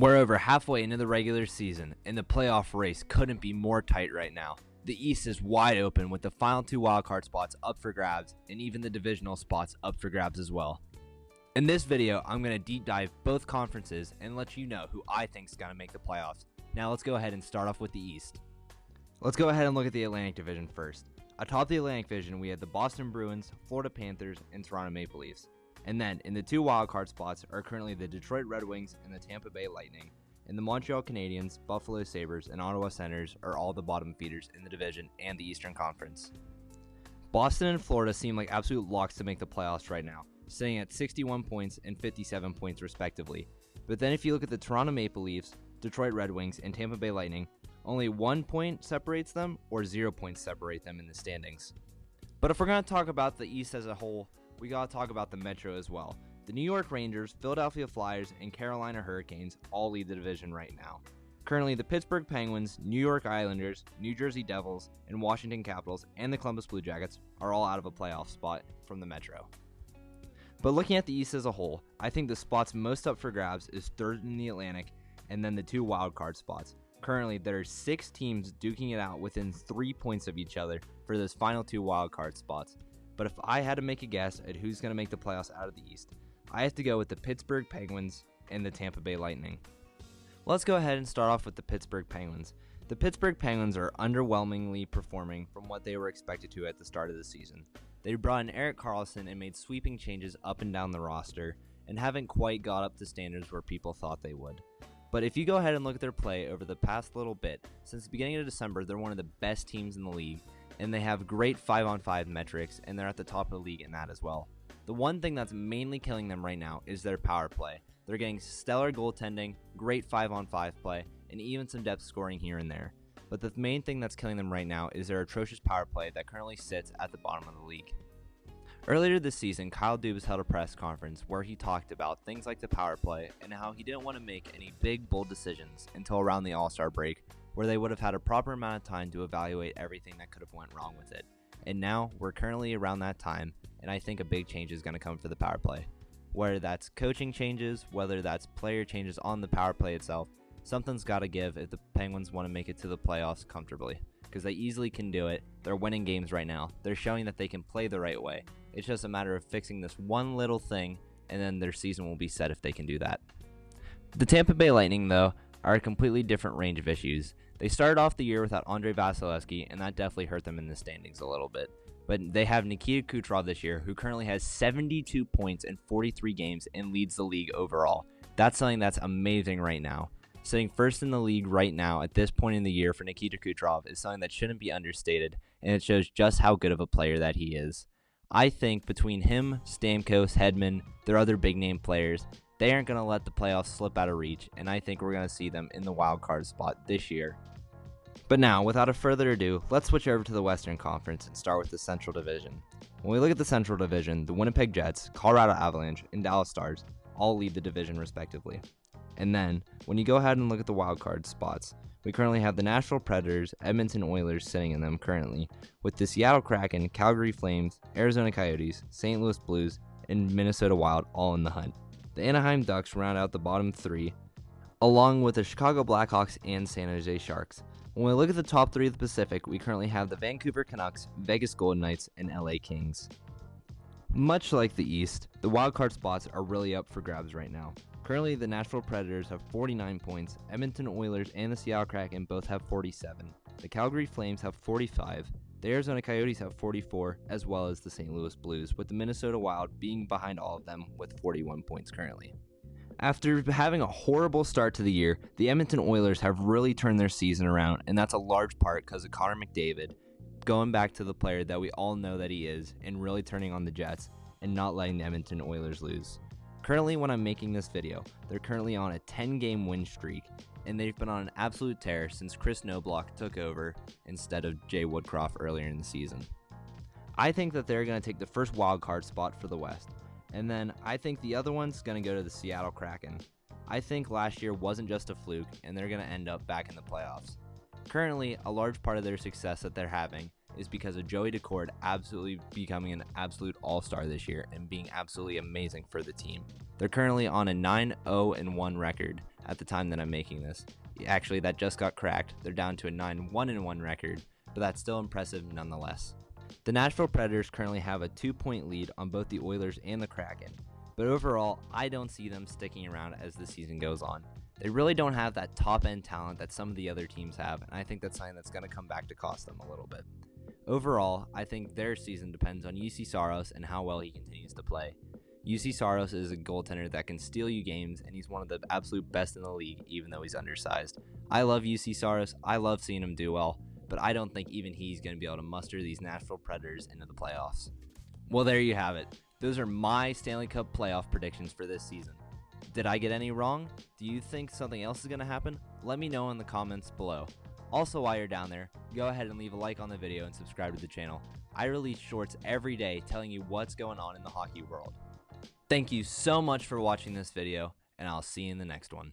We're over halfway into the regular season, and the playoff race couldn't be more tight right now. The East is wide open with the final two wildcard spots up for grabs, and even the divisional spots up for grabs as well. In this video, I'm going to deep dive both conferences and let you know who I think is going to make the playoffs. Now let's go ahead and start off with the East. Let's go ahead and look at the Atlantic Division first. Atop the Atlantic Division, we have the Boston Bruins, Florida Panthers, and Toronto Maple Leafs. And then, in the two wildcard spots are currently the Detroit Red Wings and the Tampa Bay Lightning. And the Montreal Canadiens, Buffalo Sabres, and Ottawa Senators are all the bottom feeders in the division and the Eastern Conference. Boston and Florida seem like absolute locks to make the playoffs right now, sitting at 61 points and 57 points respectively. But then if you look at the Toronto Maple Leafs, Detroit Red Wings, and Tampa Bay Lightning, only 1 point separates them or 0 points separate them in the standings. But if we're going to talk about the East as a whole, we got to talk about the Metro as well. The New York Rangers, Philadelphia Flyers, and Carolina Hurricanes all lead the division right now. Currently, the Pittsburgh Penguins, New York Islanders, New Jersey Devils, and Washington Capitals, and the Columbus Blue Jackets are all out of a playoff spot from the Metro. But looking at the East as a whole, I think the spots most up for grabs is third in the Atlantic, and then the two wildcard spots. Currently, there are 6 teams duking it out within 3 points of each other for those final two wildcard spots. But if I had to make a guess at who's going to make the playoffs out of the East, I have to go with the Pittsburgh Penguins and the Tampa Bay Lightning. Let's go ahead and start off with the Pittsburgh Penguins. The Pittsburgh Penguins are underwhelmingly performing from what they were expected to at the start of the season. They brought in Erik Karlsson and made sweeping changes up and down the roster and haven't quite got up to standards where people thought they would. But if you go ahead and look at their play over the past little bit, since the beginning of December, they're one of the best teams in the league, and they have great 5-on-5 metrics, and they're at the top of the league in that as well. The one thing that's mainly killing them right now is their power play. They're getting stellar goaltending, great 5-on-5 play, and even some depth scoring here and there. But the main thing that's killing them right now is their atrocious power play that currently sits at the bottom of the league. Earlier this season, Kyle Dubas held a press conference where he talked about things like the power play and how he didn't want to make any big, bold decisions until around the All-Star break, where they would have had a proper amount of time to evaluate everything that could have went wrong with it. And now, we're currently around that time, and I think a big change is going to come for the power play. Whether that's coaching changes, whether that's player changes on the power play itself, something's got to give if the Penguins want to make it to the playoffs comfortably, because they easily can do it. They're winning games right now. They're showing that they can play the right way. It's just a matter of fixing this one little thing, and then their season will be set if they can do that. The Tampa Bay Lightning, though, are a completely different range of issues. They started off the year without Andrei Vasilevskiy, and that definitely hurt them in the standings a little bit. But they have Nikita Kucherov this year, who currently has 72 points in 43 games and leads the league overall. That's something that's amazing right now. Sitting first in the league right now at this point in the year for Nikita Kucherov is something that shouldn't be understated, and it shows just how good of a player that he is. I think between him, Stamkos, Hedman, their other big-name players, they aren't going to let the playoffs slip out of reach, and I think we're going to see them in the wild card spot this year. But now, without a further ado, let's switch over to the Western Conference and start with the Central Division. When we look at the Central Division, the Winnipeg Jets, Colorado Avalanche, and Dallas Stars all lead the division respectively. And then, when you go ahead and look at the wild card spots, we currently have the Nashville Predators, Edmonton Oilers sitting in them currently, with the Seattle Kraken, Calgary Flames, Arizona Coyotes, St. Louis Blues, and Minnesota Wild all in the hunt. The Anaheim Ducks round out the bottom 3, along with the Chicago Blackhawks and San Jose Sharks. When we look at the top 3 of the Pacific, we currently have the Vancouver Canucks, Vegas Golden Knights, and LA Kings. Much like the East, the wildcard spots are really up for grabs right now. Currently, the Nashville Predators have 49 points, Edmonton Oilers and the Seattle Kraken both have 47, the Calgary Flames have 45, the Arizona Coyotes have 44, as well as the St. Louis Blues, with the Minnesota Wild being behind all of them with 41 points currently. After having a horrible start to the year, the Edmonton Oilers have really turned their season around, and that's a large part because of Connor McDavid going back to the player that we all know that he is and really turning on the Jets and not letting the Edmonton Oilers lose. Currently, when I'm making this video, they're currently on a 10-game win streak, and they've been on an absolute tear since Chris Knoblauch took over instead of Jay Woodcroft earlier in the season. I think that they're going to take the first wildcard spot for the West, and then I think the other one's going to go to the Seattle Kraken. I think last year wasn't just a fluke, and they're going to end up back in the playoffs. Currently, a large part of their success that they're having is because of Joey Daccord absolutely becoming an absolute all-star this year and being absolutely amazing for the team. They're currently on a 9-0-1 record at the time that I'm making this. Actually, that just got cracked. They're down to a 9-1-1 record, but that's still impressive nonetheless. The Nashville Predators currently have a 2-point lead on both the Oilers and the Kraken, but overall, I don't see them sticking around as the season goes on. They really don't have that top-end talent that some of the other teams have, and I think that's something that's going to come back to cost them a little bit. Overall, I think their season depends on UC Saros and how well he continues to play. UC Saros is a goaltender that can steal you games, and he's one of the absolute best in the league, even though he's undersized. I love UC Saros. I love seeing him do well, but I don't think even he's going to be able to muster these Nashville Predators into the playoffs. Well, there you have it. Those are my Stanley Cup playoff predictions for this season. Did I get any wrong? Do you think something else is going to happen? Let me know in the comments below. Also, while you're down there, go ahead and leave a like on the video and subscribe to the channel. I release shorts every day telling you what's going on in the hockey world. Thank you so much for watching this video, and I'll see you in the next one.